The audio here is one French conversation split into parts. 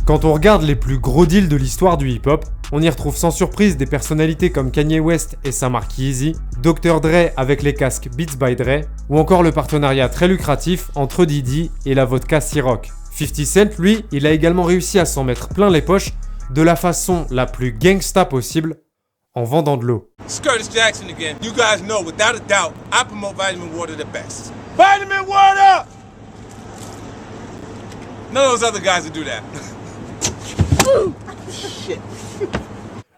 Quand on regarde les plus gros deals de l'histoire du hip-hop, on y retrouve sans surprise des personnalités comme Kanye West et sa marque Yeezy, Dr. Dre avec les casques Beats by Dre, ou encore le partenariat très lucratif entre Diddy et la vodka Ciroc. 50 Cent, lui, il a également réussi à s'en mettre plein les poches de la façon la plus gangsta possible, en vendant de l'eau. Curtis Jackson again. You guys know, without a doubt, I promote vitamin water the best. Vitamin water! None of those other guys would do that. Shit.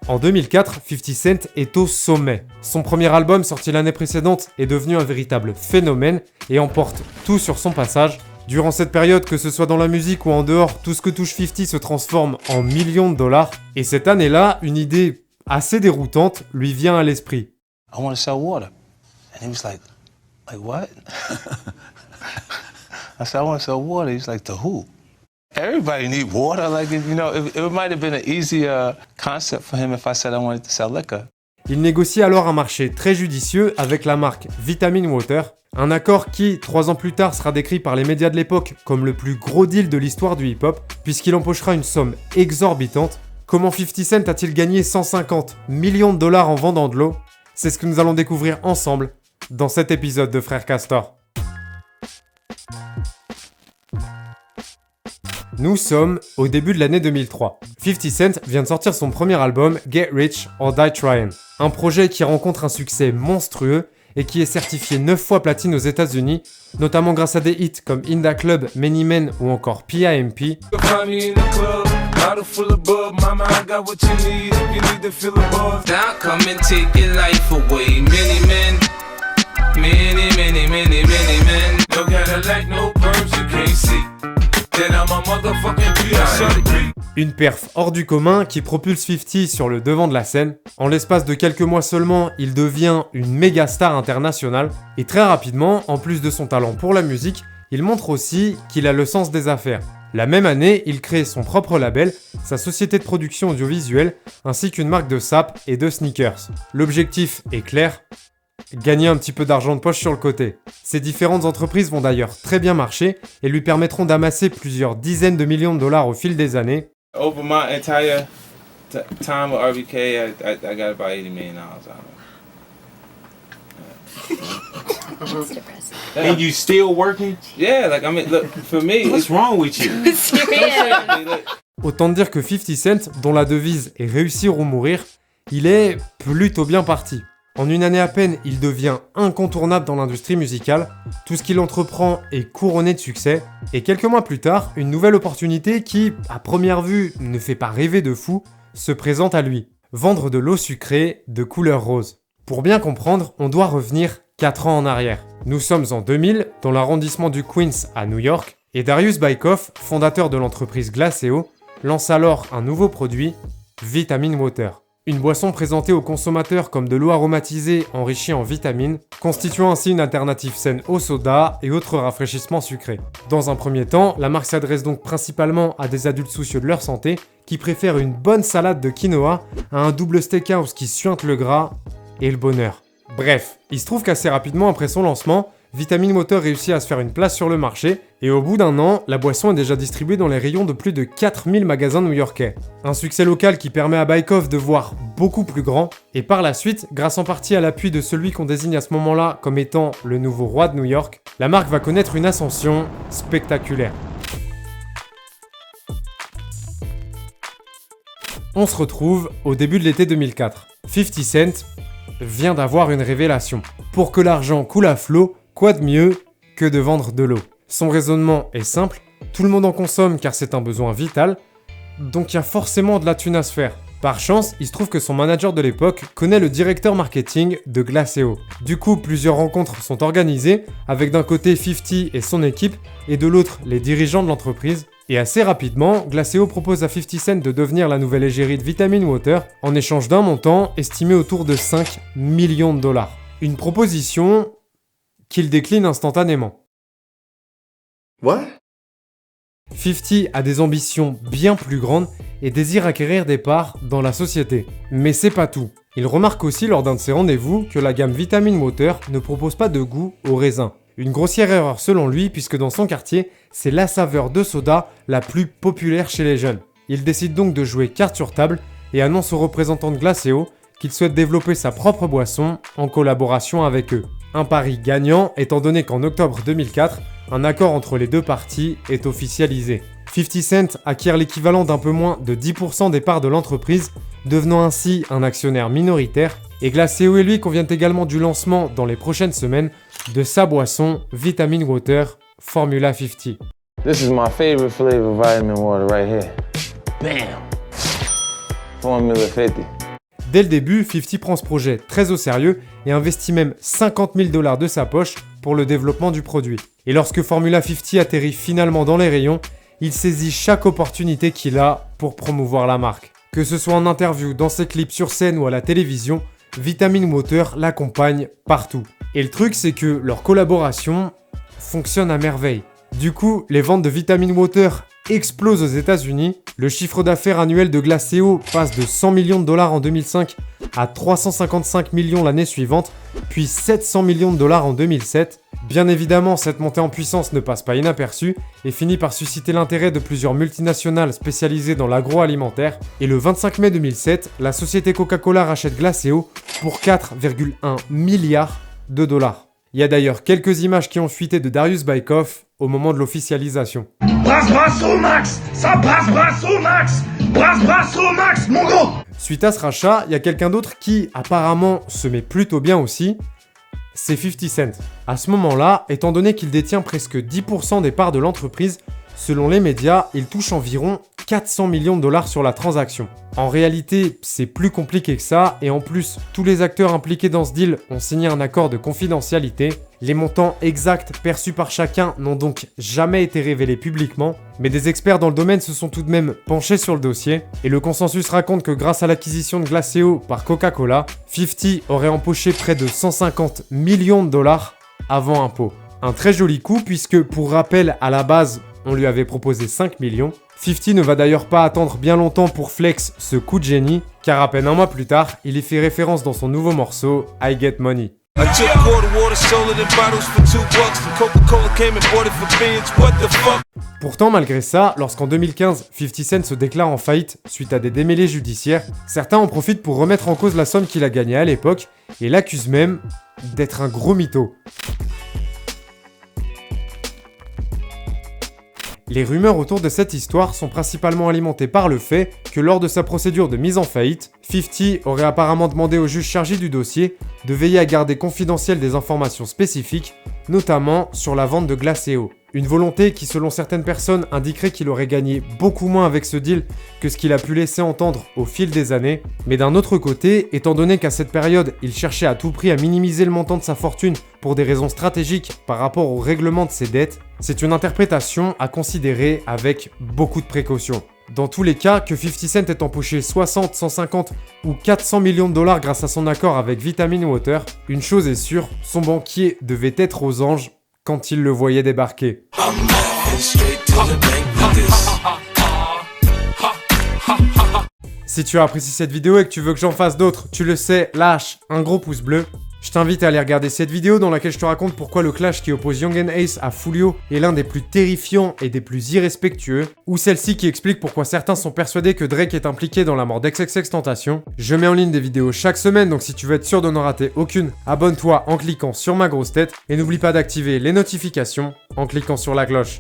En 2004, 50 Cent est au sommet. Son premier album, sorti l'année précédente, est devenu un véritable phénomène et emporte tout sur son passage. Durant cette période, que ce soit dans la musique ou en dehors, tout ce que touche 50 se transforme en millions de dollars. Et cette année-là, une idée assez déroutante lui vient à l'esprit. I want to sell water. And he was like what? I said, I want to sell water. He's like, to who? Everybody need water. Like, you know, it might have been an easier concept for him if I said I wanted to sell liquor. Il négocie alors un marché très judicieux avec la marque Vitamin Water, un accord qui, 3 ans plus tard, sera décrit par les médias de l'époque comme le plus gros deal de l'histoire du hip-hop, puisqu'il empochera une somme exorbitante. Comment 50 Cent a-t-il gagné 150 millions de dollars en vendant de l'eau? C'est ce que nous allons découvrir ensemble dans cet épisode de Frères Castor. Nous sommes au début de l'année 2003. 50 Cent vient de sortir son premier album Get Rich or Die Tryin', un projet qui rencontre un succès monstrueux et qui est certifié 9 fois platine aux États-Unis, notamment grâce à des hits comme In Da Club, Many Men ou encore PIMP. Une perf hors du commun qui propulse 50 sur le devant de la scène. En l'espace de quelques mois seulement, il devient une méga star internationale. Et très rapidement, en plus de son talent pour la musique, il montre aussi qu'il a le sens des affaires. La même année, il crée son propre label, sa société de production audiovisuelle, ainsi qu'une marque de sap et de sneakers. L'objectif est clair, gagner un petit peu d'argent de poche sur le côté. Ces différentes entreprises vont d'ailleurs très bien marcher et lui permettront d'amasser plusieurs dizaines de millions de dollars au fil des années. Over my entire time with RBK, I got about $80 million on it. That's depressing. And you still working? Yeah, like, I mean, look, for me, What's wrong with you? Serious. Autant dire que 50 Cent, dont la devise est réussir ou mourir, il est plutôt bien parti. En une année à peine, il devient incontournable dans l'industrie musicale, tout ce qu'il entreprend est couronné de succès, et quelques mois plus tard, une nouvelle opportunité qui, à première vue, ne fait pas rêver de fou, se présente à lui. Vendre de l'eau sucrée de couleur rose. Pour bien comprendre, on doit revenir 4 ans en arrière. Nous sommes en 2000, dans l'arrondissement du Queens à New York, et Darius Bykoff, fondateur de l'entreprise Glacéo, lance alors un nouveau produit, Vitamin Water. Une boisson présentée aux consommateurs comme de l'eau aromatisée enrichie en vitamines, constituant ainsi une alternative saine au soda et autres rafraîchissements sucrés. Dans un premier temps, la marque s'adresse donc principalement à des adultes soucieux de leur santé qui préfèrent une bonne salade de quinoa à un double steakhouse qui suinte le gras et le bonheur. Bref, il se trouve qu'assez rapidement après son lancement, Vitamin Water réussit à se faire une place sur le marché et au bout d'un an, la boisson est déjà distribuée dans les rayons de plus de 4000 magasins new-yorkais. Un succès local qui permet à Bykoff de voir beaucoup plus grand et par la suite, grâce en partie à l'appui de celui qu'on désigne à ce moment-là comme étant le nouveau roi de New York, la marque va connaître une ascension spectaculaire. On se retrouve au début de l'été 2004. 50 Cent vient d'avoir une révélation. Pour que l'argent coule à flot, quoi de mieux que de vendre de l'eau? Son raisonnement est simple, tout le monde en consomme car c'est un besoin vital, donc il y a forcément de la thune à se faire. Par chance, il se trouve que son manager de l'époque connaît le directeur marketing de Glacéo. Du coup, plusieurs rencontres sont organisées, avec d'un côté 50 et son équipe, et de l'autre les dirigeants de l'entreprise. Et assez rapidement, Glacéo propose à 50 Cent de devenir la nouvelle égérie de Vitamin Water, en échange d'un montant estimé autour de 5 millions de dollars. Une proposition qu'il décline instantanément. What? 50 a des ambitions bien plus grandes et désire acquérir des parts dans la société. Mais c'est pas tout. Il remarque aussi lors d'un de ses rendez-vous que la gamme Vitamin Water ne propose pas de goût au raisin. Une grossière erreur selon lui puisque dans son quartier, c'est la saveur de soda la plus populaire chez les jeunes. Il décide donc de jouer carte sur table et annonce aux représentants de Glacéo qu'il souhaite développer sa propre boisson en collaboration avec eux. Un pari gagnant étant donné qu'en octobre 2004, un accord entre les deux parties est officialisé. 50 Cent acquiert l'équivalent d'un peu moins de 10% des parts de l'entreprise, devenant ainsi un actionnaire minoritaire, et Glacéo et lui conviennent également du lancement dans les prochaines semaines de sa boisson Vitamin Water Formula 50. This is my favorite flavor vitamin water right here. Bam! Formula 50. Dès le début, 50 prend ce projet très au sérieux et investit même 50 000 $ de sa poche pour le développement du produit. Et lorsque Formula 50 atterrit finalement dans les rayons, il saisit chaque opportunité qu'il a pour promouvoir la marque. Que ce soit en interview, dans ses clips sur scène ou à la télévision, Vitamin Water l'accompagne partout. Et le truc, c'est que leur collaboration fonctionne à merveille. Du coup, les ventes de Vitamin Water explosent aux États-Unis. Le chiffre d'affaires annuel de Glacéo passe de 100 millions $ en 2005 à 355 millions l'année suivante, puis 700 millions $ en 2007. Bien évidemment, cette montée en puissance ne passe pas inaperçue et finit par susciter l'intérêt de plusieurs multinationales spécialisées dans l'agroalimentaire. Et le 25 mai 2007, la société Coca-Cola rachète Glacéo pour 4,1 milliards de $. Il y a d'ailleurs quelques images qui ont fuité de Darius Baikov au moment de l'officialisation. Brasse au max! Ça brasse au max! Brasse au max, mon gros! Suite à ce rachat, il y a quelqu'un d'autre qui apparemment se met plutôt bien aussi, c'est 50 Cent. À ce moment-là, étant donné qu'il détient presque 10% des parts de l'entreprise, selon les médias, il touche environ 400 millions de $ sur la transaction. En réalité, c'est plus compliqué que ça, et en plus, tous les acteurs impliqués dans ce deal ont signé un accord de confidentialité. Les montants exacts perçus par chacun n'ont donc jamais été révélés publiquement, mais des experts dans le domaine se sont tout de même penchés sur le dossier, et le consensus raconte que grâce à l'acquisition de Glacéo par Coca-Cola, 50 aurait empoché près de 150 millions de $ avant impôt. Un très joli coup puisque, pour rappel, à la base, on lui avait proposé 5 millions. 50 ne va d'ailleurs pas attendre bien longtemps pour flex ce coup de génie, car à peine un mois plus tard, il y fait référence dans son nouveau morceau I Get Money. I took quarter water, sold it in bottles for $2. And Coca-Cola came and bought it for billions. What the fuck? Pourtant, malgré ça, lorsqu'en 2015, 50 Cent se déclare en faillite suite à des démêlés judiciaires, certains en profitent pour remettre en cause la somme qu'il a gagnée à l'époque et l'accusent même d'être un gros mytho. Les rumeurs autour de cette histoire sont principalement alimentées par le fait que lors de sa procédure de mise en faillite, 50 aurait apparemment demandé au juge chargé du dossier de veiller à garder confidentielles des informations spécifiques, notamment sur la vente de Glacéo. Une volonté qui, selon certaines personnes, indiquerait qu'il aurait gagné beaucoup moins avec ce deal que ce qu'il a pu laisser entendre au fil des années. Mais d'un autre côté, étant donné qu'à cette période, il cherchait à tout prix à minimiser le montant de sa fortune pour des raisons stratégiques par rapport au règlement de ses dettes, c'est une interprétation à considérer avec beaucoup de précautions. Dans tous les cas, que 50 Cent ait empoché 60, 150 ou 400 millions de $ grâce à son accord avec Vitamin Water, une chose est sûre, son banquier devait être aux anges quand il le voyait débarquer. Si tu as apprécié cette vidéo et que tu veux que j'en fasse d'autres, tu le sais, lâche un gros pouce bleu. Je t'invite à aller regarder cette vidéo dans laquelle je te raconte pourquoi le clash qui oppose Young and Ace à Foolio est l'un des plus terrifiants et des plus irrespectueux, ou celle-ci qui explique pourquoi certains sont persuadés que Drake est impliqué dans la mort d'XXXTentacion. Je mets en ligne des vidéos chaque semaine, donc si tu veux être sûr de n'en rater aucune, abonne-toi en cliquant sur ma grosse tête et n'oublie pas d'activer les notifications en cliquant sur la cloche.